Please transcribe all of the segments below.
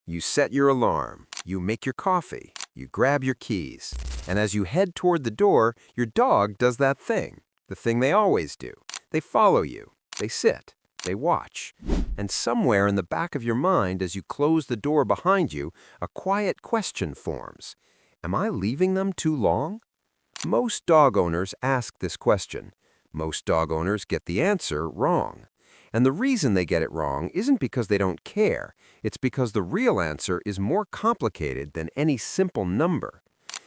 You set your alarm, you make your coffee, you grab your keys, and as you head toward the door, your dog does that thing, the thing they always do. They follow you, they sit, they watch. And somewhere in the back of your mind, as you close the door behind you, a quiet question forms. Am I leaving them too long? Most dog owners ask this question. Most dog owners get the answer wrong. And the reason they get it wrong isn't because they don't care. It's because the real answer is more complicated than any simple number.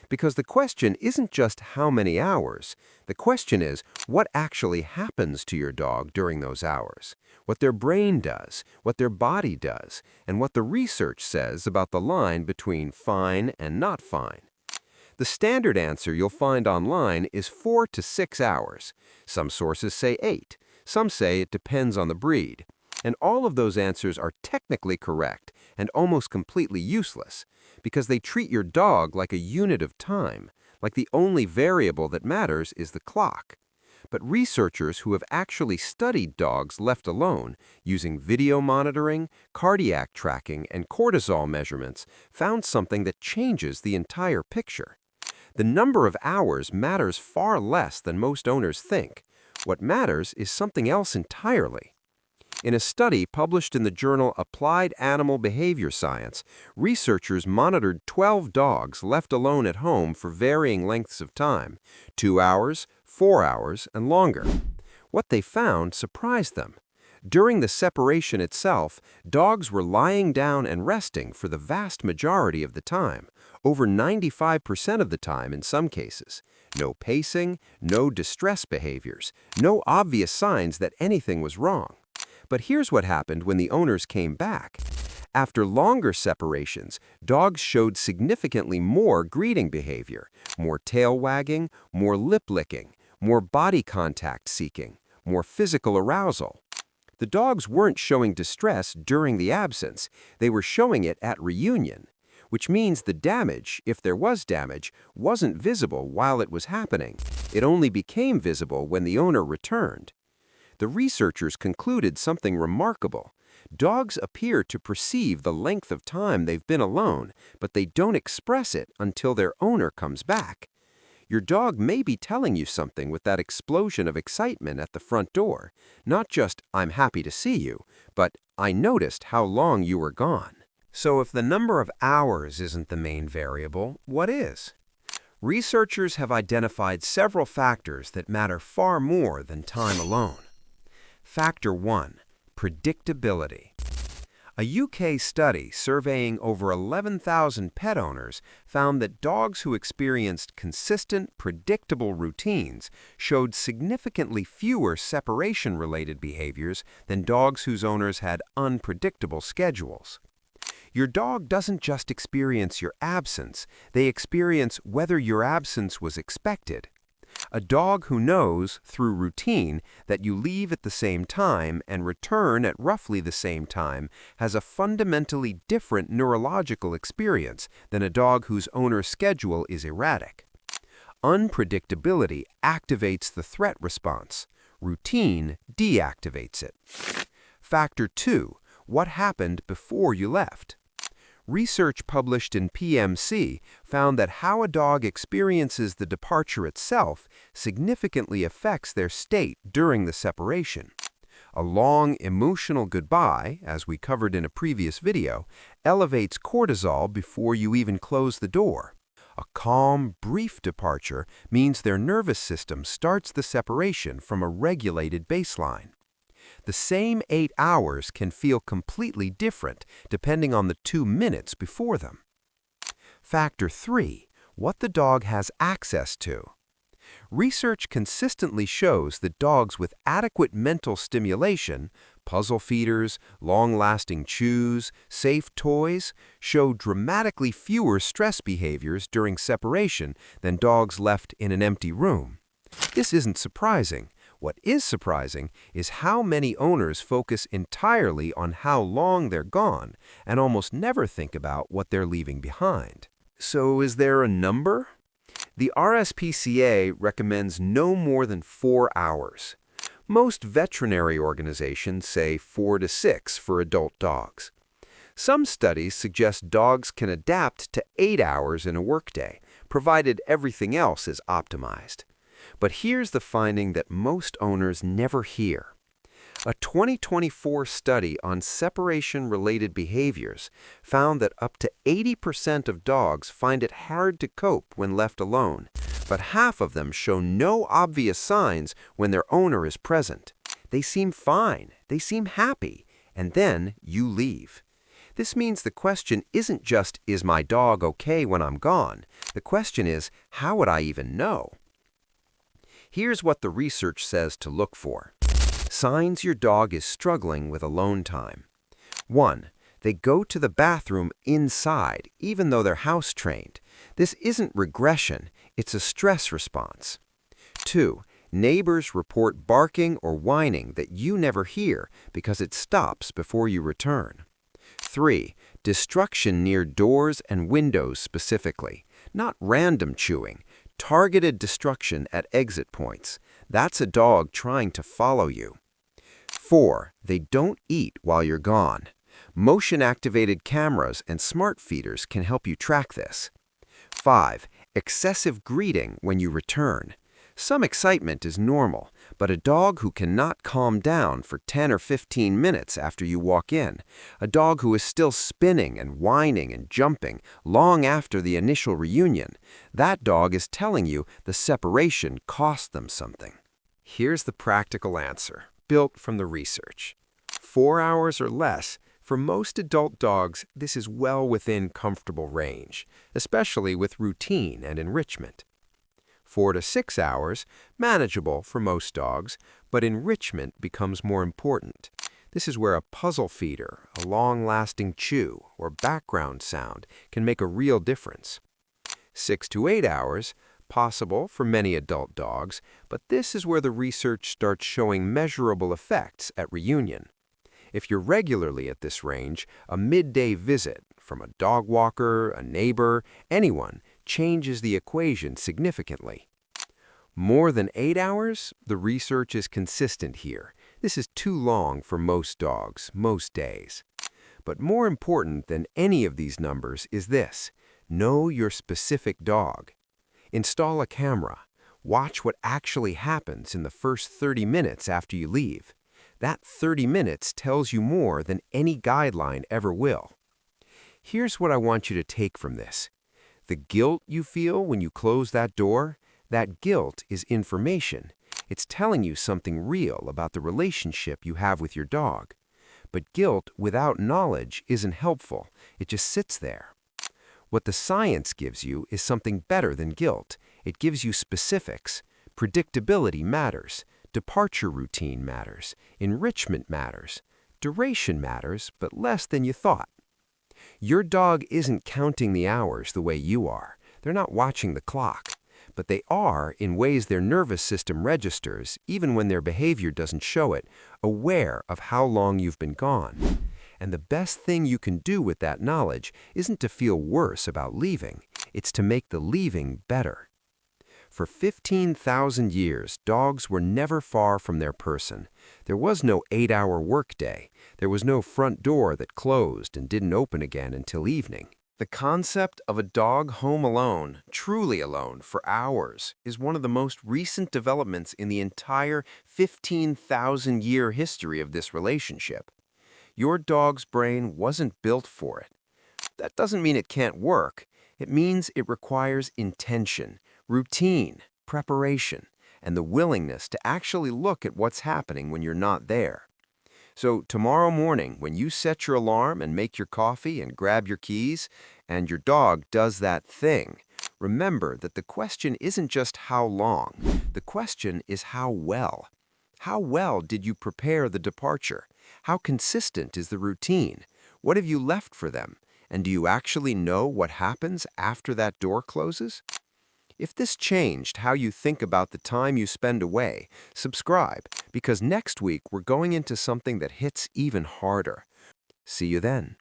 Because the question isn't just how many hours. The question is what actually happens to your dog during those hours, what their brain does, what their body does, and what the research says about the line between fine and not fine. The standard answer you'll find online is 4 to 6 hours. Some sources say 8. Some say it depends on the breed. And all of those answers are technically correct and almost completely useless because they treat your dog like a unit of time, like the only variable that matters is the clock. But researchers who have actually studied dogs left alone, using video monitoring, cardiac tracking, and cortisol measurements, found something that changes the entire picture. The number of hours matters far less than most owners think. What matters is something else entirely. In a study published in the journal Applied Animal Behavior Science, researchers monitored 12 dogs left alone at home for varying lengths of time, 2 hours, 4 hours, and longer. What they found surprised them. During the separation itself, dogs were lying down and resting for the vast majority of the time, over 95% of the time in some cases. No pacing, no distress behaviors, no obvious signs that anything was wrong. But here's what happened when the owners came back. After longer separations, dogs showed significantly more greeting behavior, more tail wagging, more lip licking, more body contact seeking, more physical arousal. The dogs weren't showing distress during the absence, they were showing it at reunion, which means the damage, if there was damage, wasn't visible while it was happening. It only became visible when the owner returned. The researchers concluded something remarkable. Dogs appear to perceive the length of time they've been alone, but they don't express it until their owner comes back. Your dog may be telling you something with that explosion of excitement at the front door. Not just, "I'm happy to see you," but "I noticed how long you were gone." So if the number of hours isn't the main variable, what is? Researchers have identified several factors that matter far more than time alone. Factor 1. Predictability. A UK study surveying over 11,000 pet owners found that dogs who experienced consistent, predictable routines showed significantly fewer separation-related behaviors than dogs whose owners had unpredictable schedules. Your dog doesn't just experience your absence, they experience whether your absence was expected. A dog who knows, through routine, that you leave at the same time and return at roughly the same time has a fundamentally different neurological experience than a dog whose owner's schedule is erratic. Unpredictability activates the threat response. Routine deactivates it. Factor 2. What happened before you left? Research published in PMC found that how a dog experiences the departure itself significantly affects their state during the separation. A long, emotional goodbye, as we covered in a previous video, elevates cortisol before you even close the door. A calm, brief departure means their nervous system starts the separation from a regulated baseline. The same 8 hours can feel completely different depending on the 2 minutes before them. Factor 3. What the dog has access to. Research consistently shows that dogs with adequate mental stimulation, puzzle feeders, long-lasting chews, safe toys, show dramatically fewer stress behaviors during separation than dogs left in an empty room. This isn't surprising. What is surprising is how many owners focus entirely on how long they're gone and almost never think about what they're leaving behind. So is there a number? The RSPCA recommends no more than 4 hours. Most veterinary organizations say 4 to 6 for adult dogs. Some studies suggest dogs can adapt to 8 hours in a workday, provided everything else is optimized. But here's the finding that most owners never hear. A 2024 study on separation-related behaviors found that up to 80% of dogs find it hard to cope when left alone, but half of them show no obvious signs when their owner is present. They seem fine, they seem happy, and then you leave. This means the question isn't just, is my dog okay when I'm gone? The question is, how would I even know? Here's what the research says to look for. Signs your dog is struggling with alone time. 1. They go to the bathroom inside, even though they're house-trained. This isn't regression, it's a stress response. 2. Neighbors report barking or whining that you never hear because it stops before you return. 3. Destruction near doors and windows specifically, not random chewing, targeted destruction at exit points. That's a dog trying to follow you. 4. They don't eat while you're gone. Motion-activated cameras and smart feeders can help you track this. 5. Excessive greeting when you return. Some excitement is normal, but a dog who cannot calm down for 10 or 15 minutes after you walk in, a dog who is still spinning and whining and jumping long after the initial reunion, that dog is telling you the separation cost them something. Here's the practical answer, built from the research. 4 hours or less. For most adult dogs, this is well within comfortable range, especially with routine and enrichment. 4 to 6 hours, manageable for most dogs, but enrichment becomes more important. This is where a puzzle feeder, a long-lasting chew, or background sound can make a real difference. 6 to 8 hours, possible for many adult dogs, but this is where the research starts showing measurable effects at reunion. If you're regularly at this range, a midday visit from a dog walker, a neighbor, anyone, changes the equation significantly. More than 8 hours? The research is consistent here. This is too long for most dogs, most days. But more important than any of these numbers is this: know your specific dog. Install a camera. Watch what actually happens in the first 30 minutes after you leave. That 30 minutes tells you more than any guideline ever will. Here's what I want you to take from this. The guilt you feel when you close that door, that guilt is information. It's telling you something real about the relationship you have with your dog. But guilt without knowledge isn't helpful. It just sits there. What the science gives you is something better than guilt. It gives you specifics. Predictability matters. Departure routine matters. Enrichment matters. Duration matters, but less than you thought. Your dog isn't counting the hours the way you are. They're not watching the clock. But they are, in ways their nervous system registers, even when their behavior doesn't show it, aware of how long you've been gone. And the best thing you can do with that knowledge isn't to feel worse about leaving. It's to make the leaving better. For 15,000 years, dogs were never far from their person. There was no 8-hour workday. There was no front door that closed and didn't open again until evening. The concept of a dog home alone, truly alone, for hours, is one of the most recent developments in the entire 15,000-year history of this relationship. Your dog's brain wasn't built for it. That doesn't mean it can't work. It means it requires intention, routine, preparation, and the willingness to actually look at what's happening when you're not there. So tomorrow morning, when you set your alarm and make your coffee and grab your keys, and your dog does that thing, remember that the question isn't just how long. The question is how well. How well did you prepare the departure? How consistent is the routine? What have you left for them? And do you actually know what happens after that door closes? If this changed how you think about the time you spend away, subscribe, because next week we're going into something that hits even harder. See you then.